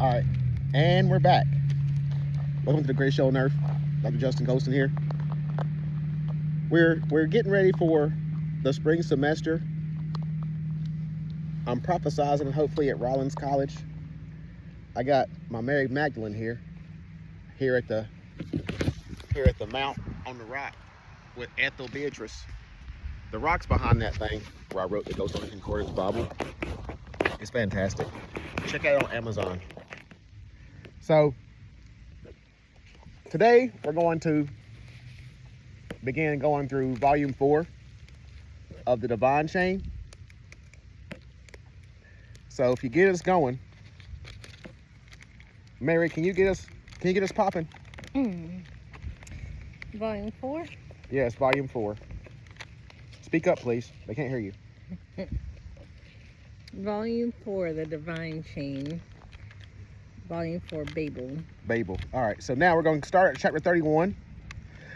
All right, and we're back. Welcome to the Great Show on Earth. Dr. Justin Colston here. We're getting ready for the spring semester. I'm prophesizing, hopefully at Rollins College. I got my Mary Magdalene here at the mount on the rock with Ethel Beatrice. The rock's behind that thing where I wrote the Ghost on the Concordance Bible. It's fantastic. Check it out on Amazon. So today we're going to begin going through volume 4 of the Divine Chain. So if you get us going, Mary, can you get us popping? Volume 4? Yes, volume 4. Speak up, please. They can't hear you. Volume 4, the Divine Chain. Volume 4, Babel. Babel. All right, so now we're going to start at chapter 31.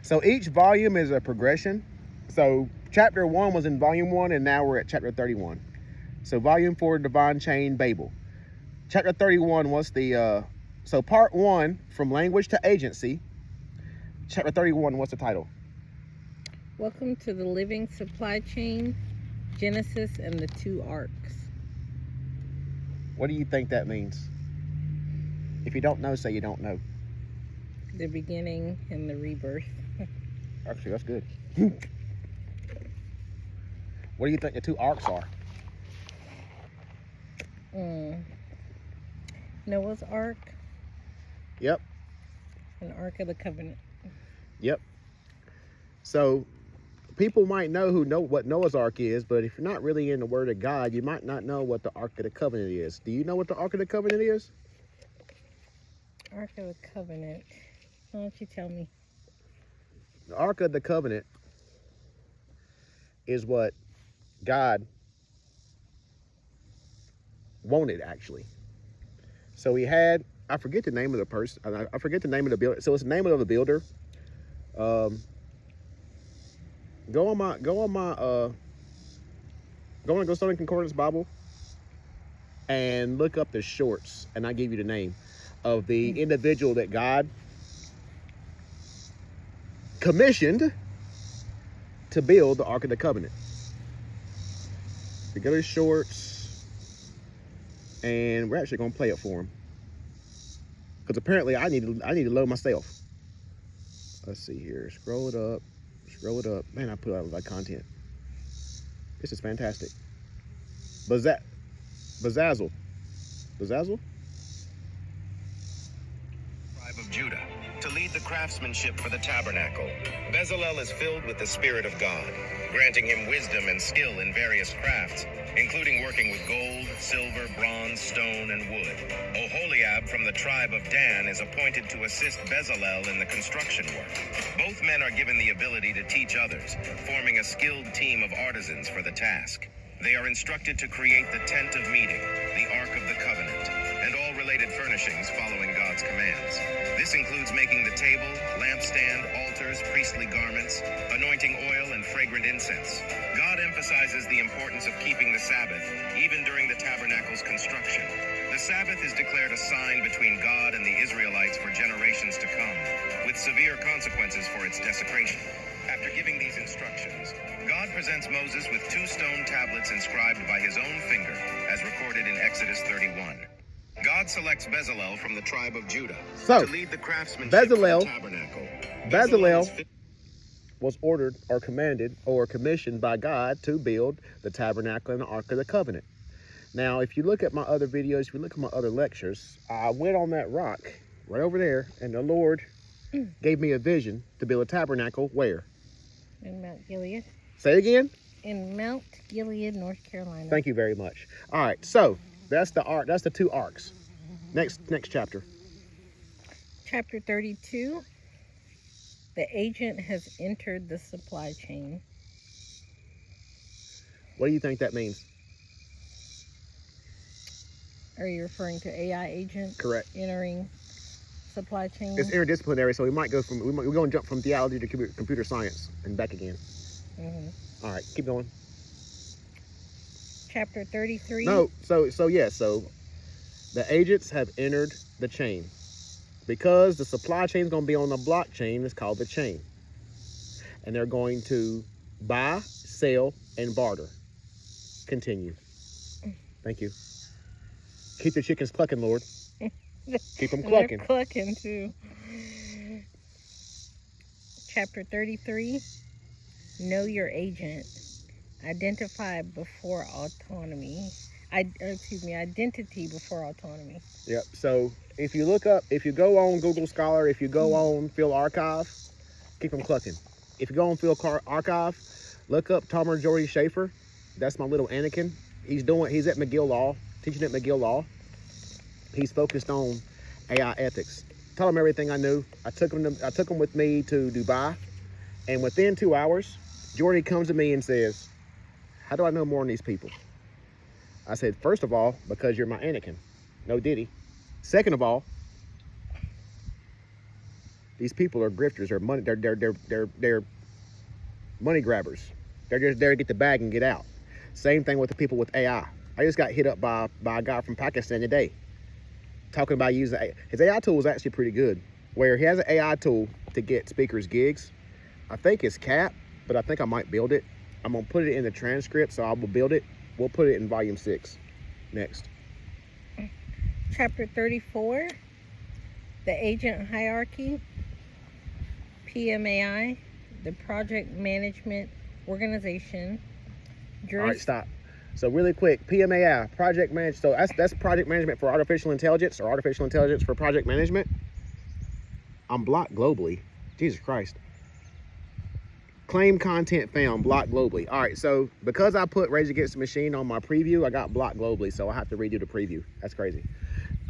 So each volume is a progression. So chapter 1 was in volume 1, and now we're at chapter 31. So volume 4, Divine Chain, Babel. Chapter 31 was the, so part 1, From Language to Agency. Chapter 31, what's the title? Welcome to the Living Supply Chain, Genesis and the Two Arcs. What do you think that means? If you don't know, say you don't know. The beginning and the rebirth. Actually, that's good. What do you think the two arcs are? Noah's Ark Yep. and Ark of the Covenant. Yep. So people might know what Noah's Ark is, but if you're not really in the Word of God, you might not know what the Ark of the Covenant is. Do you know what the Ark of the Covenant is? Ark of the Covenant. Why don't you tell me? The Ark of the Covenant is what God wanted, actually. So he had, I forget the name of the person, I forget the name of the builder. So it's the name of the builder. Go on Go Study Concordance Bible and look up the shorts, and I give you the name of the individual that God commissioned to build the Ark of the Covenant. We go to shorts, and we're actually gonna play it for him because apparently I need to load myself. Let's see here. Scroll it up. Man, I put out my content. This is fantastic. Bezazzle. Tribe of Judah, to lead the craftsmanship for the tabernacle. Bezalel is filled with the Spirit of God, granting him wisdom and skill in various crafts, including working with gold, silver, bronze, stone, and wood. Oholiab from the tribe of Dan is appointed to assist Bezalel in the construction work. Both men are given the ability to teach others, forming a skilled team of artisans for the task. They are instructed to create the tent of meeting, the Ark of the Covenant, and all related furnishings following God's commands. This includes making the table, lampstand, altars, priestly garments, anointing oil, and fragrant incense. God emphasizes the importance of keeping the Sabbath, even during the tabernacle's construction. The Sabbath is declared a sign between God and the Israelites for generations to come, with severe consequences for its desecration. After giving these instructions, God presents Moses with 2 stone tablets inscribed by his own finger, as recorded in Exodus 31. God selects Bezalel from the tribe of Judah to lead the craftsmanship of the tabernacle. Bezalel was ordered or commanded or commissioned by God to build the tabernacle and the Ark of the Covenant. Now, if you look at my other videos, if you look at my other lectures, I went on that rock right over there, and the Lord gave me a vision to build a tabernacle where? In Mount Gilead. Say again? In Mount Gilead, North Carolina. Thank you very much. All right, so that's the ark. That's the 2 arcs. Next chapter. Chapter 32. The agent has entered the supply chain. What do you think that means? Are you referring to AI agent? Correct. Entering supply chain? It's interdisciplinary, so we're going to jump from theology to computer science and back again. All right, keep going. Chapter 33. No, so The agents have entered the chain. Because the supply chain is going to be on the blockchain, it's called the chain. And they're going to buy, sell, and barter. Continue. Thank you. Keep the chickens clucking, Lord. Keep them clucking. They're clucking too. Chapter 33. Know your agent. Identify before autonomy. Identity before autonomy. Yep. So if you look up, if you go on Google Scholar, if you go on Field Archive, keep them clucking. If you go on Field Archive, look up Tomer Jordy Schaefer. That's my little Anakin. He's at McGill Law, teaching at McGill Law. He's focused on AI ethics. Tell him everything I knew. I took him with me to Dubai, and within 2 hours, Jordy comes to me and says, "How do I know more than these people?" I said, "First of all, because you're my Anakin. No Diddy. Second of all, these people are grifters. They're money grabbers. They're just there to get the bag and get out. Same thing with the people with AI. I just got hit up by a guy from Pakistan today, talking about using his AI tool is actually pretty good. Where he has an AI tool to get speakers gigs. I think it's capped, but I think I might build it. I'm gonna put it in the transcript, so I will build it. We'll put it in volume 6 next. Chapter 34. The agent hierarchy. PMAI. The project management organization. All right, stop. So really quick, PMAI, project management. So that's project management for artificial intelligence, or artificial intelligence for project management. I'm blocked globally. Jesus Christ. Claim content found, blocked globally. All right, so because I put Rage Against the Machine on my preview, I got blocked globally, so I have to redo the preview. That's crazy.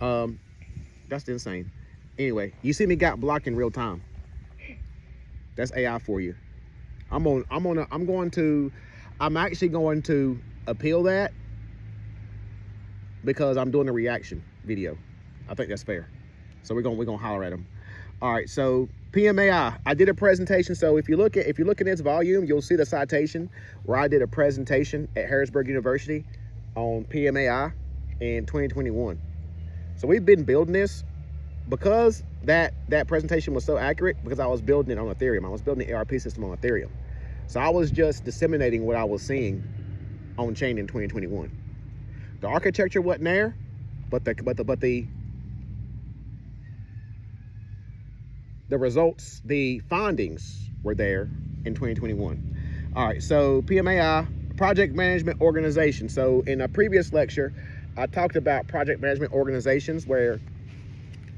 That's insane. Anyway, you see me got blocked in real time. That's AI for you. I'm actually going to appeal that because I'm doing a reaction video. I think that's fair. So we're gonna holler at them. All right, so PMAI, I did a presentation. So if you look at this volume, you'll see the citation where I did a presentation at Harrisburg University on PMAI in 2021. So we've been building this because that presentation was so accurate, because I was building it on Ethereum. I was building the ERP system on Ethereum. So I was just disseminating what I was seeing on chain in 2021. The architecture wasn't there, but the results, the findings were there in 2021. All right, so PMAI, project management organization. So in a previous lecture, I talked about project management organizations where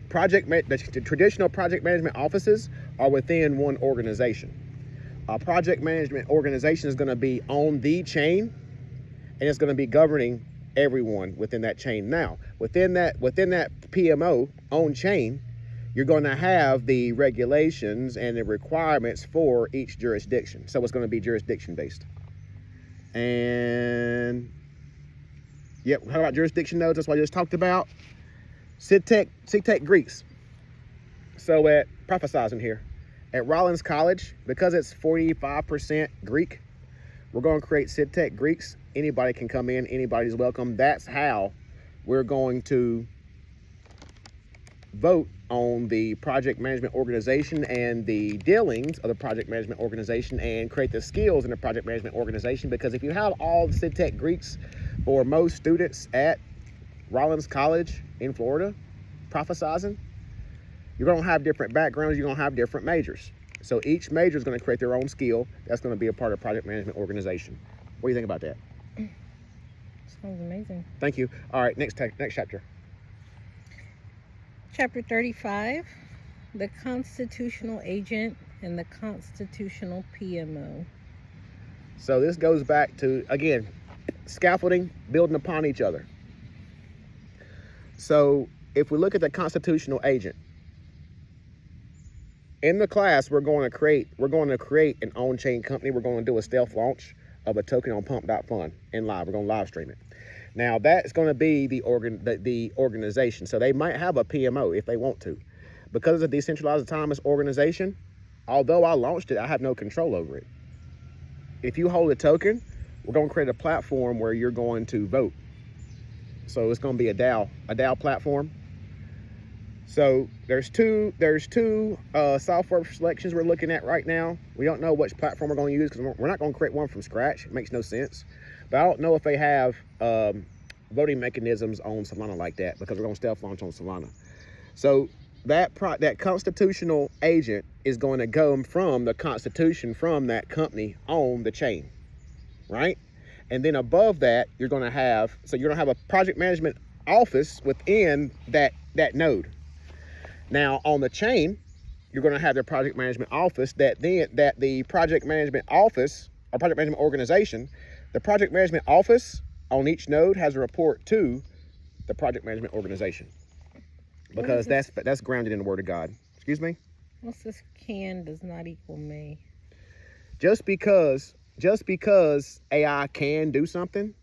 the traditional project management offices are within one organization. A project management organization is going to be on the chain, and it's going to be governing everyone within that chain. Now, within that PMO on chain, you're going to have the regulations and the requirements for each jurisdiction. So it's going to be jurisdiction based. And yep, how about jurisdiction nodes? That's what I just talked about. SIGTech Greeks. So at prophesizing here, at Rollins College, because it's 45% Greek, we're going to create SIGTech Greeks. Anybody can come in, anybody's welcome. That's how we're going to vote on the project management organization and the dealings of the project management organization, and create the skills in the project management organization. Because if you have all the SIGTech Greeks for most students at Rollins College in Florida, prophesizing, you're going to have different backgrounds, you're going to have different majors. So each major is going to create their own skill that's going to be a part of project management organization. What do you think about that? Sounds amazing. Thank you. All right, next chapter. Chapter 35, the constitutional agent and the constitutional PMO. So this goes back to, again, scaffolding, building upon each other. So if we look at the constitutional agent, in the class, we're going to create an on-chain company. We're going to do a stealth launch of a token on pump.fun in live. We're going to live stream it. Now that's going to be the organization. So they might have a PMO if they want to. Because of decentralized autonomous organization, although I launched it, I have no control over it. If you hold a token, we're going to create a platform where you're going to vote. So it's going to be a DAO platform. So there's two software selections we're looking at right now. We don't know which platform we're going to use because we're not going to create one from scratch. It makes no sense. But I don't know if they have voting mechanisms on Solana like that, because we're going to stealth launch on Solana. So that constitutional agent is going to go from the constitution from that company on the chain, right? And then above that, you're going to have a project management office within that node. Now on the chain, you're going to have their project management office that the project management office or project management organization, the project management office on each node has a report to the project management organization, because that's grounded in the Word of God. Excuse me? What's this? Can does not equal may. Just because AI can do something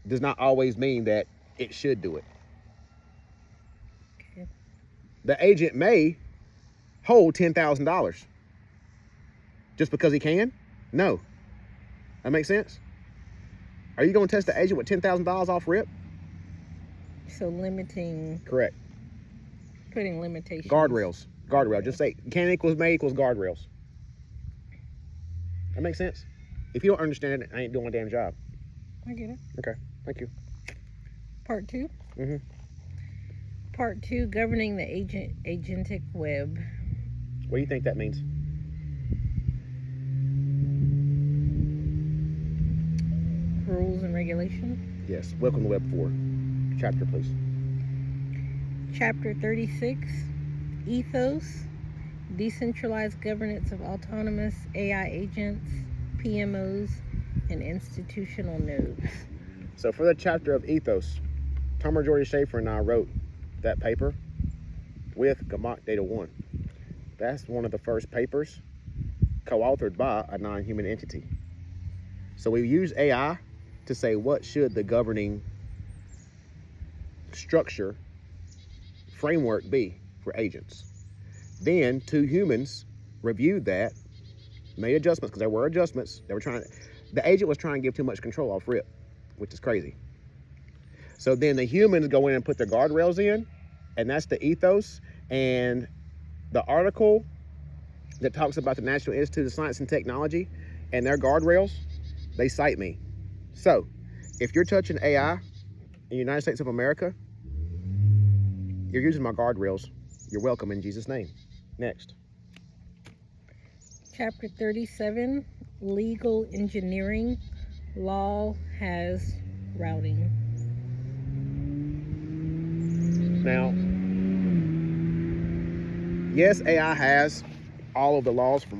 does not always mean that it should do it. Okay. The agent may hold $10,000 just because he can? No. That makes sense? Are you going to test the agent with $10,000 off rip? So limiting. Correct. Putting limitations. Guardrails. Just say can equals may equals guardrails. That makes sense? If you don't understand it, I ain't doing a damn job. I get it. Okay. Thank you. Part 2. Mm-hmm. Part 2, governing the agentic web. What do you think that means? Rules and regulation. Yes. Welcome to Web 4. Chapter, please. Chapter 36, ethos, decentralized governance of autonomous AI agents, PMOs, and institutional nodes. So for the chapter of ethos, Tom Jordy Schaefer and I wrote that paper with Gamach Data 1. That's one of the first papers co-authored by a non-human entity. So we use AI to say what should the governing structure framework be for agents. Then 2 humans reviewed that, made adjustments, because there were adjustments. The agent was trying to give too much control off rip, which is crazy. So then the humans go in and put their guardrails in, and that's the ethos. And the article that talks about the National Institute of Science and Technology and their guardrails, they cite me. So if you're touching AI in the United States of America, you're using my guardrails. You're welcome in Jesus' name. Next. Chapter 37, legal engineering, law has routing. Now, yes, AI has all of the laws from